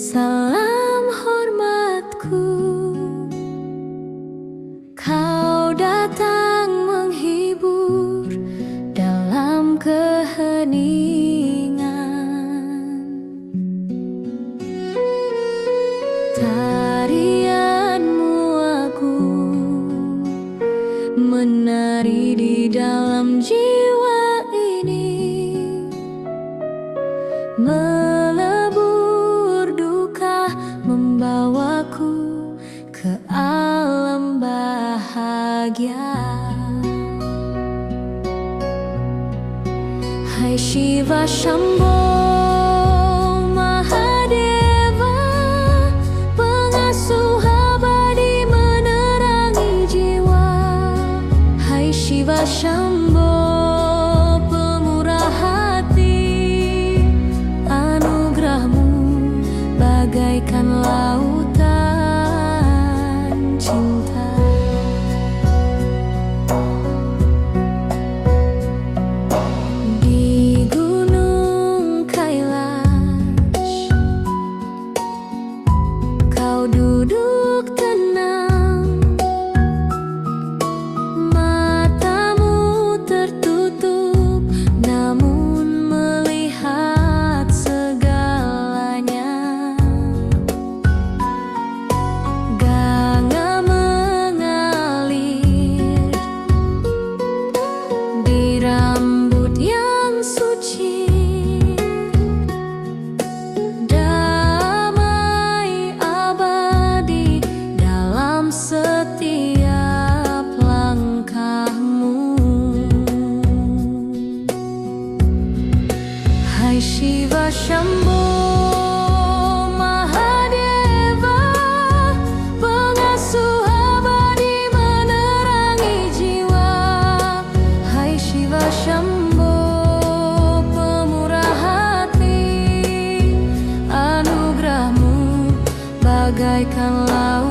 Salam hormatku, kau datang menghibur dalam keheningan. Tarianmu aku menari di dalam jiwa ini, melebur duka, membawaku ke alam bahagia. Hai Shiva Shambho Mahadeva, pengasuh abadi menerangi jiwa. Hai Shiva Shambho pemurah hati, anugerahmu bagaikan lautan cinta. Di gunung Kailash kau duduk tenang, matamu tertutup namun melihat segalanya. Ganga mengalir di rambut yang suci, damai abadi dalam setiap langkahmu. Hai Shiva Shambho Mahadeva, pengasuh abadi menerangi jiwa. Hai Shiva Shambho pemurah hati, anugerahmu bagaikan laut